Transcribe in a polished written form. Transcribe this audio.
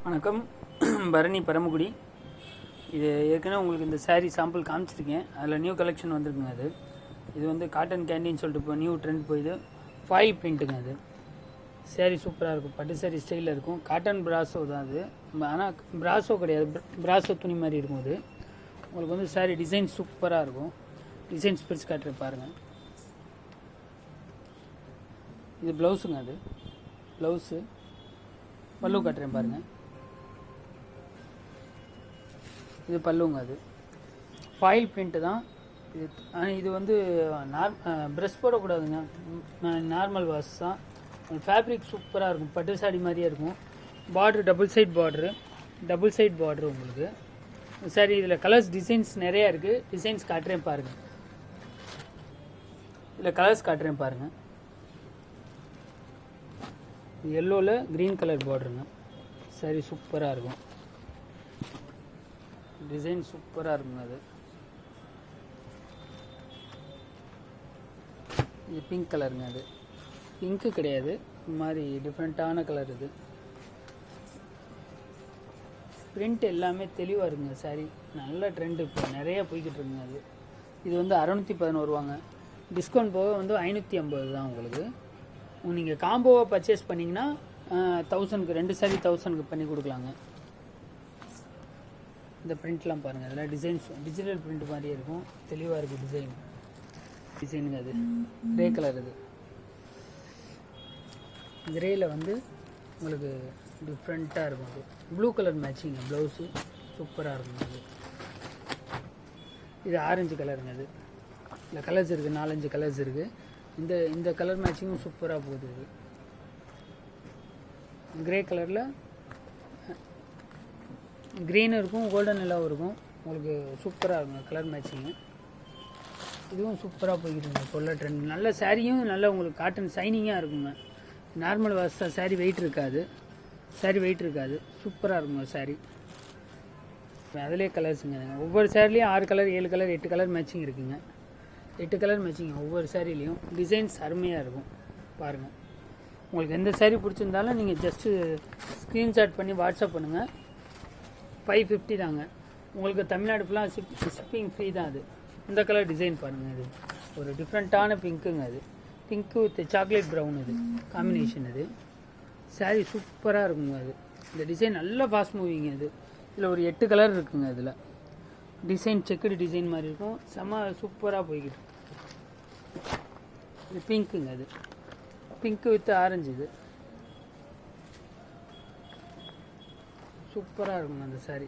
வணக்கம். பரணி பரமக்குடி. இது ஏற்கனவே உங்களுக்கு இந்த சாரீ சாம்பிள் காமிச்சிருக்கேன். அதில் நியூ கலெக்ஷன் வந்திருக்குங்க. இது வந்து காட்டன் கேண்டின்னு சொல்லிட்டு இப்போ நியூ ட்ரெண்ட் போயிது. ஃபாயில் பிரிண்ட்டுங்க. அது சாரீ சூப்பராக இருக்கும். பட்டு சாரீ ஸ்டைலில் இருக்கும். காட்டன் பிராசோ தான் அது. ஆனால் பிராசோ கிடையாது, பிராசோ துணி மாதிரி இருக்கும். அது உங்களுக்கு வந்து சாரீ டிசைன் சூப்பராக இருக்கும். டிசைன்ஸ் பிரித்து காட்டுறேன் பாருங்கள். இது ப்ளவுஸுங்க. அது ப்ளவுஸு. பல்லு காட்டுறேன் பாருங்கள். இது பல்லுங்க. அது ஃபாயில் பிரிண்ட்டு தான் இது. இது வந்து ப்ரெஷ் போடக்கூடாதுங்க, நார்மல் வாஷ் தான். ஃபேப்ரிக் சூப்பராக இருக்கும். பட்டு சாடி மாதிரியே இருக்கும். பார்ட்ரு டபுள் சைட் பார்ட்ரு உங்களுக்கு. சரி, இதில் கலர்ஸ் டிசைன்ஸ் நிறையா இருக்குது. டிசைன்ஸ் காட்டுறேன் பாருங்கள். இதில் கலர்ஸ் காட்டுறேன் பாருங்கள். எல்லோவில் க்ரீன் கலர் பார்டருங்க. சரி, சூப்பராக இருக்கும். டிசைன் சூப்பராக இருக்குங்க. அது இது பிங்க் கலருங்க. அது பிங்க்கு கிடையாது, இந்த மாதிரி டிஃப்ரெண்ட்டான கலர். இது பிரிண்ட் எல்லாமே தெளிவாக இருக்குங்க. சாரி நல்ல ட்ரெண்டு இப்போ நிறையா போய்கிட்டு இருக்குங்க. அது இது வந்து 611 ரூபாங்க. டிஸ்கவுண்ட் போக வந்து 550 தான் உங்களுக்கு. நீங்கள் காம்போவாக பர்ச்சேஸ் பண்ணிங்கன்னா 1000க்கு 2 சாரி 1000க்கு பண்ணி கொடுக்கலாங்க. இந்த பிரிண்ட்லாம் பாருங்கள். அதெல்லாம் டிசைன்ஸ் டிஜிட்டல் பிரிண்ட் மாதிரியே இருக்கும். தெளிவாக இருக்குது டிசைனுங்க. அது கிரே கலர். அது கிரேயில் வந்து உங்களுக்கு டிஃப்ரெண்ட்டாக இருக்கும். அது ப்ளூ கலர் மேட்சிங் ப்ளவுஸு சூப்பராக இருக்கும். அது இது ஆரஞ்சு கலருங்க. அது இல்லை கலர்ஸ் இருக்குது, 4-5 கலர்ஸ் இருக்குது. இந்த கலர் மேட்சிங்கும் சூப்பராக போகுது. இது கிரே கலரில் க்ரீனும் இருக்கும், கோல்டன் எல்லாம் இருக்கும். உங்களுக்கு சூப்பராக இருக்கும் கலர் மேட்சிங்கு. இதுவும் சூப்பராக போய்கிட்டுங்க. சொல்ல ட்ரெண்ட் நல்ல சாரியும் நல்ல உங்களுக்கு காட்டன் ஷைனிங்காக இருக்குங்க. நார்மல் வாஷ் சாரி வெயிட் இருக்காது. சூப்பராக இருக்குங்க சாரி. அதிலே கலர்ஸுங்க. ஒவ்வொரு சாரிலையும் 6 கலர் 7 கலர் 8 கலர் மேட்சிங் இருக்குங்க. 8 கலர் மேட்சிங் ஒவ்வொரு சாரிலையும். டிசைன்ஸ் அருமையாக இருக்கும் பாருங்கள். உங்களுக்கு எந்த சாரீ பிடிச்சிருந்தாலும் நீங்கள் ஜஸ்ட்டு ஸ்க்ரீன்ஷாட் பண்ணி வாட்ஸ்அப் பண்ணுங்கள். 550 தாங்க. உங்களுக்கு தமிழ்நாடு ஃபுல்லாக ஷிப்பிங் ஃப்ரீ தான். அது இந்த கலர் டிசைன் பாருங்கள். இது ஒரு டிஃப்ரெண்ட்டான பிங்க்குங்க. அது பிங்க்கு வித் சாக்லேட் ப்ரௌன். இது காம்பினேஷன். இது சாரீ சூப்பராக இருக்குங்க. அது இந்த டிசைன் நல்லா ஃபாஸ்ட் மூவிங்க. இது இதில் ஒரு 8 கலர் இருக்குங்க. இதில் டிசைன் செக்குடு டிசைன் மாதிரி இருக்கும். செம்ம சூப்பராக போய்கிட்டு. இது பிங்க்குங்க. அது பிங்க்கு வித் ஆரஞ்சு. இது சூப்பராக இருக்குங்க அந்த சாரீ.